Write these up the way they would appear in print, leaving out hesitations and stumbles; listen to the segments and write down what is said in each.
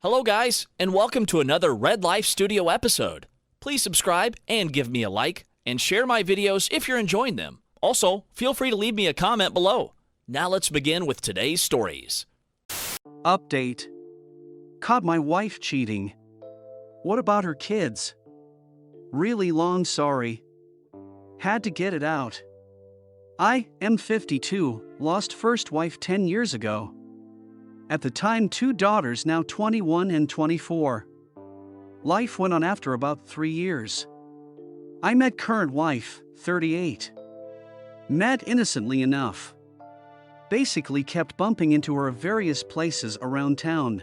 Hello guys, and welcome to another Red Life Studio episode. Please subscribe and give me a like, and share my videos if you're enjoying them. Also, feel free to leave me a comment below. Now let's begin with today's stories. Update. Caught my wife cheating. What about her kids? Really long sorry. Had to get it out. I am 52, lost first wife 10 years ago. At the time 2 daughters now 21 and 24. Life went on after about 3 years. I met current wife, 38. Met innocently enough. Basically kept bumping into her at various places around town.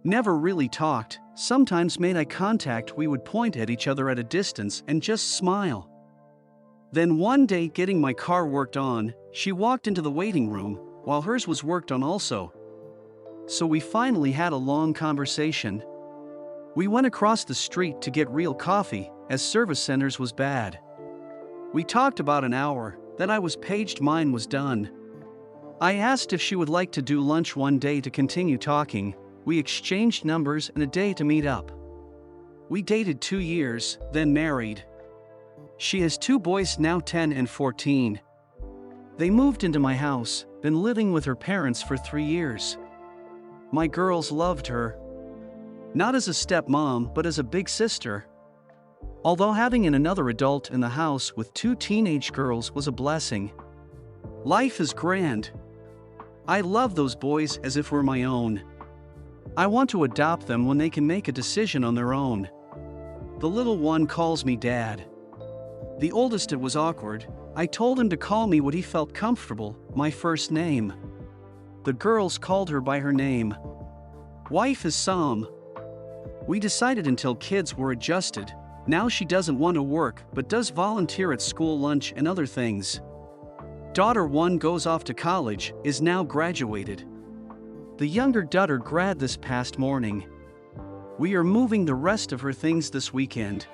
Never really talked, sometimes made eye contact. We would point at each other at a distance and just smile. Then one day, getting my car worked on, she walked into the waiting room, while hers was worked on also. So we finally had a long conversation. We went across the street to get real coffee, as service centers was bad. We talked about an hour, then I was paged mine was done. I asked if she would like to do lunch one day to continue talking. We exchanged numbers and a day to meet up. We dated 2 years, then married. She has 2 boys now 10 and 14. They moved into my house, been living with her parents for 3 years. My girls loved her. Not as a stepmom, but as a big sister. Although having another adult in the house with 2 teenage girls was a blessing. Life is grand. I love those boys as if we're my own. I want to adopt them when they can make a decision on their own. The little one calls me Dad. The oldest, it was awkward. I told him to call me what he felt comfortable, my first name. The girls called her by her name. Wife is Sam. We decided until kids were adjusted. Now she doesn't want to work but does volunteer at school lunch and other things. Daughter 1 goes off to college, is now graduated. The younger daughter grad this past morning. We are moving the rest of her things this weekend.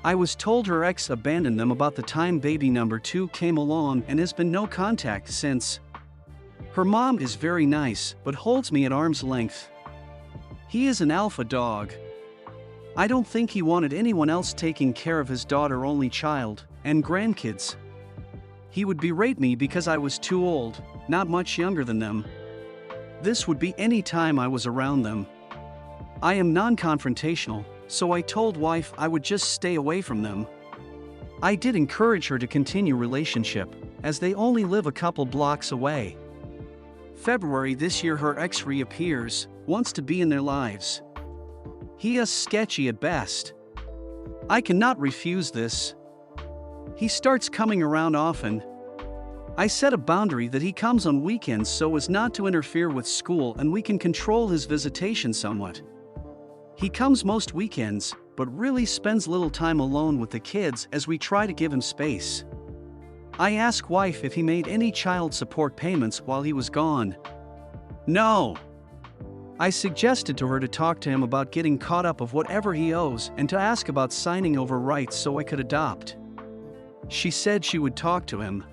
I was told her ex abandoned them about the time baby number 2 came along and has been no contact since. Her mom is very nice, but holds me at arm's length. He is an alpha dog. I don't think he wanted anyone else taking care of his daughter only child, and grandkids. He would berate me because I was too old, not much younger than them. This would be any time I was around them. I am non-confrontational, so I told wife I would just stay away from them. I did encourage her to continue relationship, as they only live a couple blocks away. February this year her ex reappears, wants to be in their lives. He is sketchy at best. I cannot refuse this. He starts coming around often. I set a boundary that he comes on weekends so as not to interfere with school and we can control his visitation somewhat. He comes most weekends, but really spends little time alone with the kids as we try to give him space. I ask wife if he made any child support payments while he was gone. No. I suggested to her to talk to him about getting caught up of whatever he owes and to ask about signing over rights so I could adopt. She said she would talk to him.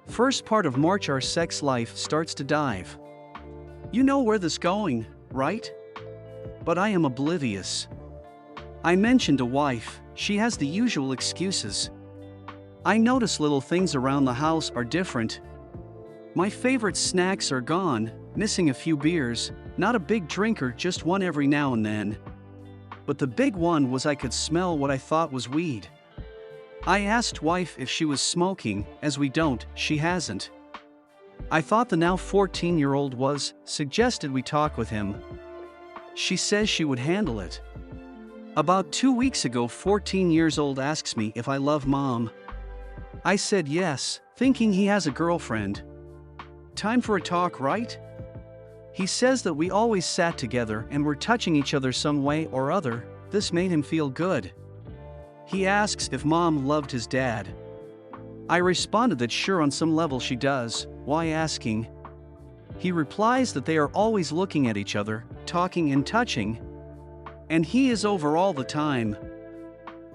First part of March our sex life starts to dive. You know where this going, right? But I am oblivious. I mentioned to wife, she has the usual excuses. I notice little things around the house are different. My favorite snacks are gone, missing a few beers, not a big drinker, just one every now and then. But the big one was I could smell what I thought was weed. I asked wife if she was smoking, as we don't, she hasn't. I thought the now 14-year-old was, suggested we talk with him. She says she would handle it. About 2 weeks ago 14 years old asks me if I love mom. I said yes, thinking he has a girlfriend. Time for a talk, right? He says that we always sat together and were touching each other some way or other. This made him feel good. He asks if mom loved his dad. I responded that sure, on some level she does. Why asking? He replies that they are always looking at each other, talking and touching. And he is over all the time.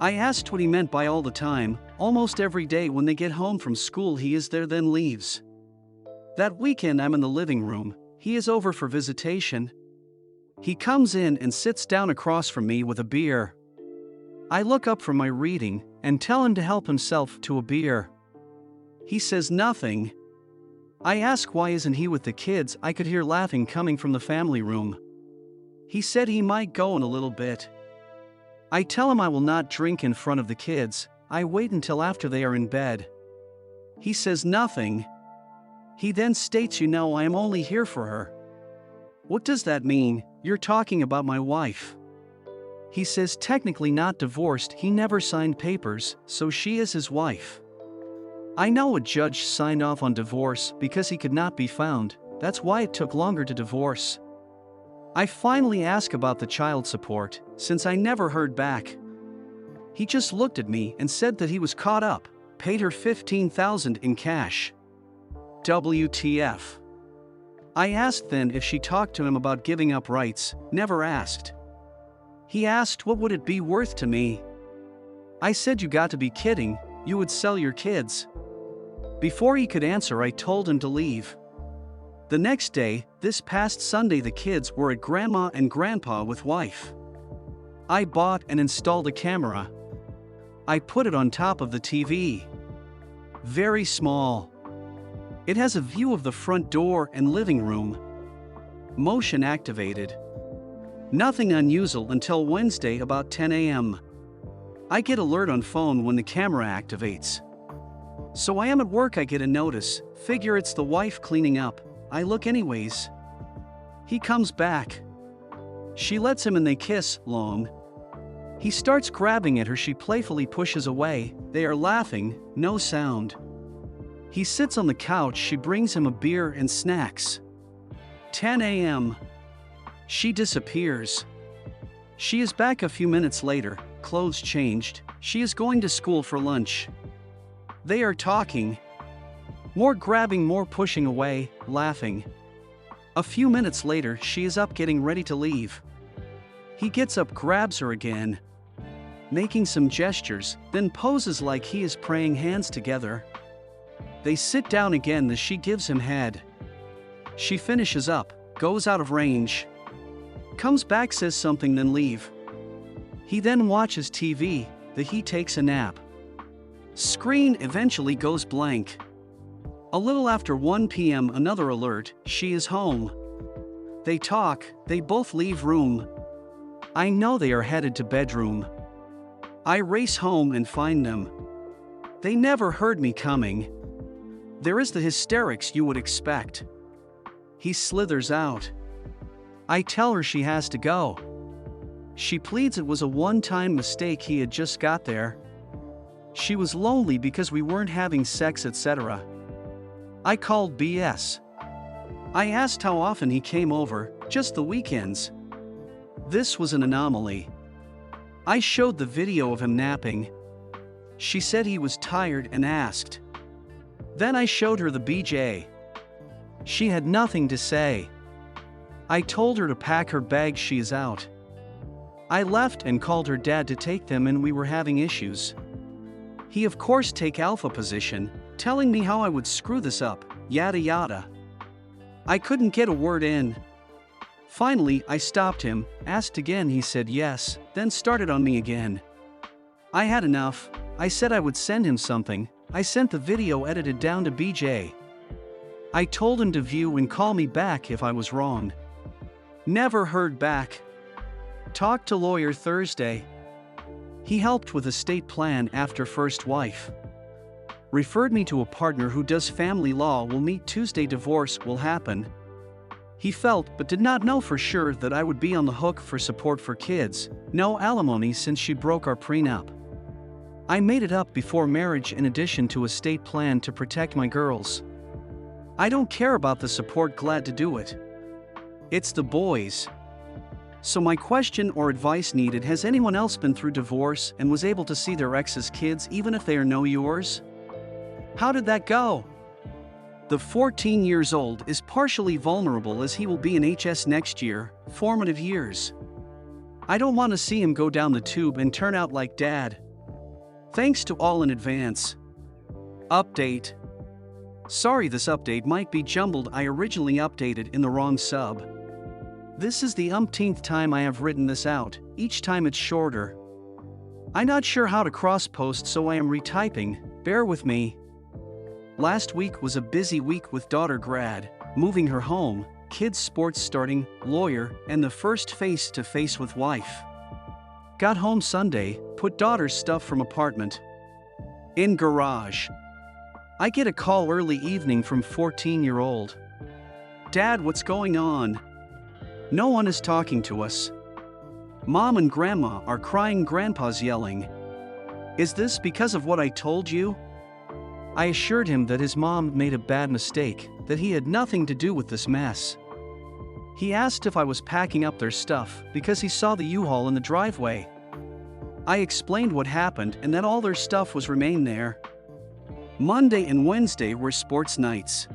I asked what he meant by all the time. Almost every day when they get home from school he is there then leaves. That weekend I'm in the living room, he is over for visitation. He comes in and sits down across from me with a beer. I look up from my reading and tell him to help himself to a beer. He says nothing. I ask why isn't he with the kids. I could hear laughing coming from the family room. He said he might go in a little bit. I tell him I will not drink in front of the kids. I wait until after they are in bed. He says nothing. He then states, I am only here for her. What does that mean? You're talking about my wife. He says technically not divorced, he never signed papers, so she is his wife. I know a judge signed off on divorce because he could not be found, that's why it took longer to divorce. I finally ask about the child support, since I never heard back. He just looked at me and said that he was caught up, paid her $15,000 in cash. WTF. I asked then if she talked to him about giving up rights, never asked. He asked what would it be worth to me. I said you got to be kidding, you would sell your kids. Before he could answer I told him to leave. The next day, this past Sunday the kids were at Grandma and Grandpa with wife. I bought and installed a camera. I put it on top of the TV. Very small. It has a view of the front door and living room. Motion activated. Nothing unusual until Wednesday about 10 a.m. I get alert on phone when the camera activates. So I am at work, I get a notice, figure it's the wife cleaning up. I look anyways. He comes back. She lets him and they kiss, long. He starts grabbing at her, she playfully pushes away, they are laughing, no sound. He sits on the couch, she brings him a beer and snacks. 10 a.m. She disappears. She is back a few minutes later, clothes changed, she is going to school for lunch. They are talking. More grabbing, more pushing away, laughing. A few minutes later, she is up getting ready to leave. He gets up, grabs her again, making some gestures, then poses like he is praying, hands together. They sit down again, she gives him head. She finishes up, goes out of range. Comes back, says something, then leave. He then watches TV, he takes a nap. Screen eventually goes blank. A little after 1 p.m. another alert, she is home. They talk, they both leave room. I know they are headed to bedroom. I race home and find them. They never heard me coming. There is the hysterics you would expect. He slithers out. I tell her she has to go. She pleads it was a one-time mistake, he had just got there. She was lonely because we weren't having sex, etc. I called BS. I asked how often he came over, just the weekends. This was an anomaly. I showed the video of him napping. She said he was tired and asked. Then I showed her the BJ. She had nothing to say. I told her to pack her bag, she is out. I left and called her dad to take them, and we were having issues. He of course take alpha position, telling me how I would screw this up, yada yada. I couldn't get a word in. Finally, I stopped him, asked again, he said yes, then started on me again. I had enough. I said I would send him something. I sent the video edited down to BJ. I told him to view and call me back if I was wrong. Never heard back. Talked to lawyer Thursday. He helped with estate plan after first wife. Referred me to a partner who does family law, will meet Tuesday, divorce will happen. He felt but did not know for sure that I would be on the hook for support for kids, no alimony since she broke our prenup. I made it up before marriage in addition to estate plan to protect my girls. I don't care about the support, glad to do it. It's the boys. So my question or advice needed, has anyone else been through divorce and was able to see their ex's kids even if they are no yours? How did that go? The 14 years old is partially vulnerable as he will be in HS next year, formative years. I don't want to see him go down the tube and turn out like dad. Thanks to all in advance. Update. Sorry, this update might be jumbled, I originally updated in the wrong sub. This is the umpteenth time I have written this out, each time it's shorter. I'm not sure how to cross-post, so I am retyping, bear with me. Last week was a busy week with daughter grad, moving her home, kids sports starting, lawyer, and the first face-to-face with wife. Got home Sunday, put daughter's stuff from apartment in garage. I get a call early evening from 14-year-old. Dad, what's going on? No one is talking to us. Mom and Grandma are crying, Grandpa's yelling. Is this because of what I told you? I assured him that his mom made a bad mistake, that he had nothing to do with this mess. He asked if I was packing up their stuff because he saw the U-Haul in the driveway. I explained what happened and that all their stuff was remain there. Monday and Wednesday were sports nights.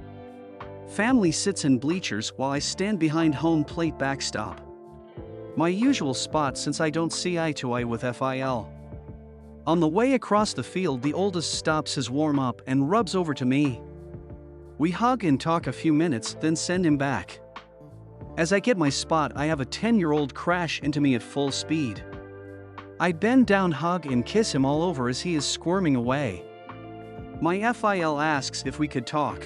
Family sits in bleachers while I stand behind home plate backstop. My usual spot since I don't see eye to eye with FIL. On the way across the field, the oldest stops his warm-up and rubs over to me. We hug and talk a few minutes, then send him back. As I get my spot, I have a 10-year-old crash into me at full speed. I bend down, hug and kiss him all over as he is squirming away. My FIL asks if we could talk.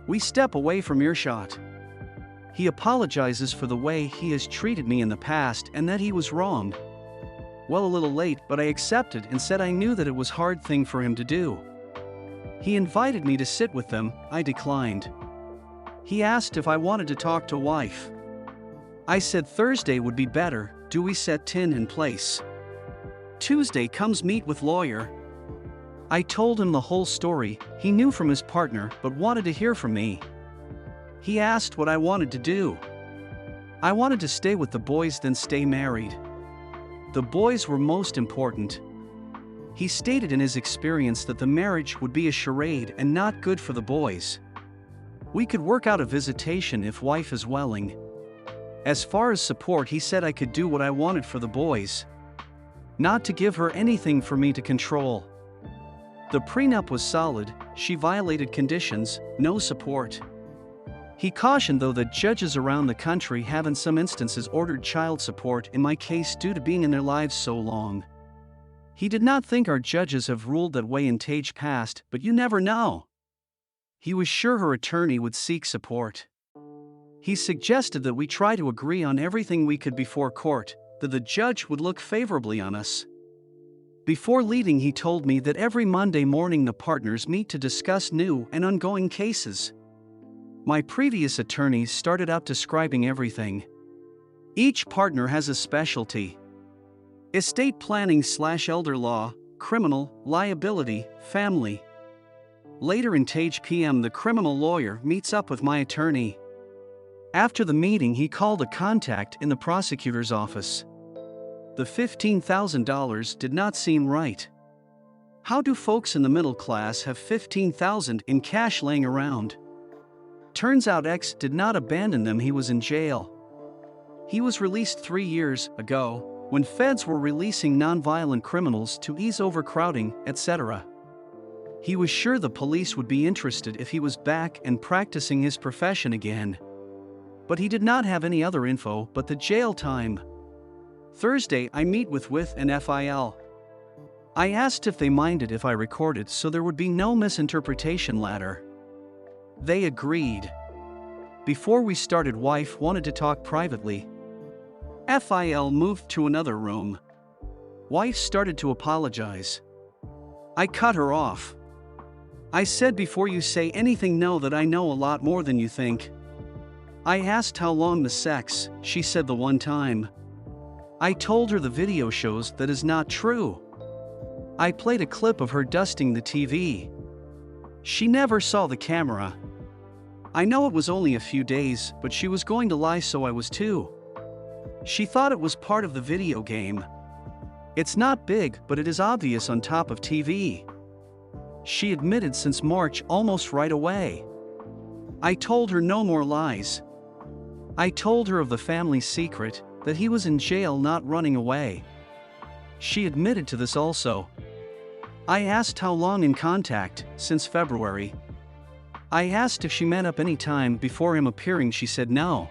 We step away from earshot. He apologizes for the way he has treated me in the past and that he was wrong. Well, a little late, but I accepted and said I knew that it was a hard thing for him to do. He invited me to sit with them, I declined. He asked if I wanted to talk to wife. I said Thursday would be better, do we set 10 in place? Tuesday comes meet with lawyer. I told him the whole story, he knew from his partner but wanted to hear from me. He asked what I wanted to do. I wanted to stay with the boys then stay married. The boys were most important. He stated in his experience that the marriage would be a charade and not good for the boys. We could work out a visitation if wife is willing. As far as support, he said I could do what I wanted for the boys. Not to give her anything for me to control. The prenup was solid, she violated conditions, no support. He cautioned though that judges around the country have in some instances ordered child support in my case due to being in their lives so long. He did not think our judges have ruled that way in Tage past, but you never know. He was sure her attorney would seek support. He suggested that we try to agree on everything we could before court, that the judge would look favorably on us. Before leaving, he told me that every Monday morning the partners meet to discuss new and ongoing cases. My previous attorneys started out describing everything. Each partner has a specialty. Estate planning/elder law, criminal, liability, family. Later in Tage PM, the criminal lawyer meets up with my attorney. After the meeting, he called a contact in the prosecutor's office. The $15,000 did not seem right. How do folks in the middle class have $15,000 in cash laying around? Turns out X did not abandon them, he was in jail. He was released 3 years ago, when feds were releasing nonviolent criminals to ease overcrowding, etc. He was sure the police would be interested if he was back and practicing his profession again. But he did not have any other info but the jail time. Thursday, I meet with an FIL. I asked if they minded if I recorded so there would be no misinterpretation later. They agreed. Before we started, wife wanted to talk privately. FIL moved to another room. Wife started to apologize. I cut her off. I said, before you say anything, know that I know a lot more than you think. I asked how long the sex, she said the one time. I told her the video shows that is not true. I played a clip of her dusting the TV. She never saw the camera. I know it was only a few days, but she was going to lie, so I was too. She thought it was part of the video game. It's not big, but it is obvious on top of TV. She admitted since March almost right away. I told her no more lies. I told her of the family secret, that he was in jail not running away. She admitted to this also. I asked how long in contact, since February. I asked if she met up any time before him appearing, she said no.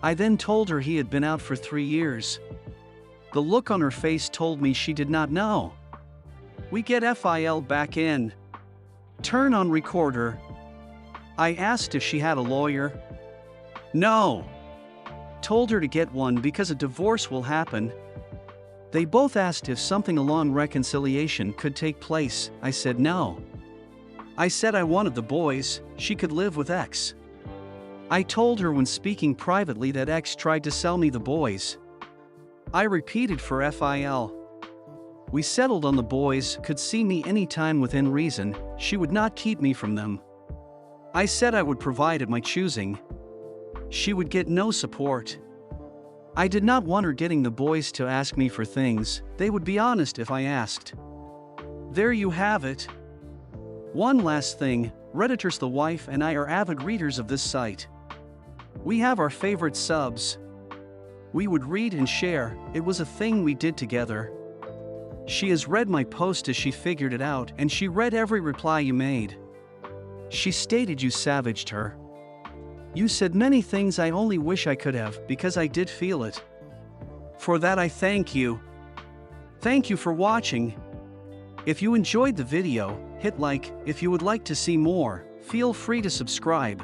I then told her he had been out for 3 years. The look on her face told me she did not know. We get FIL back in. Turn on recorder. I asked if she had a lawyer. No. Told her to get one because a divorce will happen. They both asked if something along reconciliation could take place. I said no. I said I wanted the boys, she could live with X. I told her when speaking privately that X tried to sell me the boys. I repeated for FIL. We settled on the boys could see me anytime within reason, she would not keep me from them. I said I would provide at my choosing. She would get no support. I did not want her getting the boys to ask me for things, they would be honest if I asked. There you have it. One last thing, Redditors the wife and I are avid readers of this site. We have our favorite subs. We would read and share, it was a thing we did together. She has read my post as she figured it out and she read every reply you made. She stated you savaged her. You said many things I only wish I could have because I did feel it. For that I thank you. Thank you for watching. If you enjoyed the video, hit like. If you would like to see more, feel free to subscribe.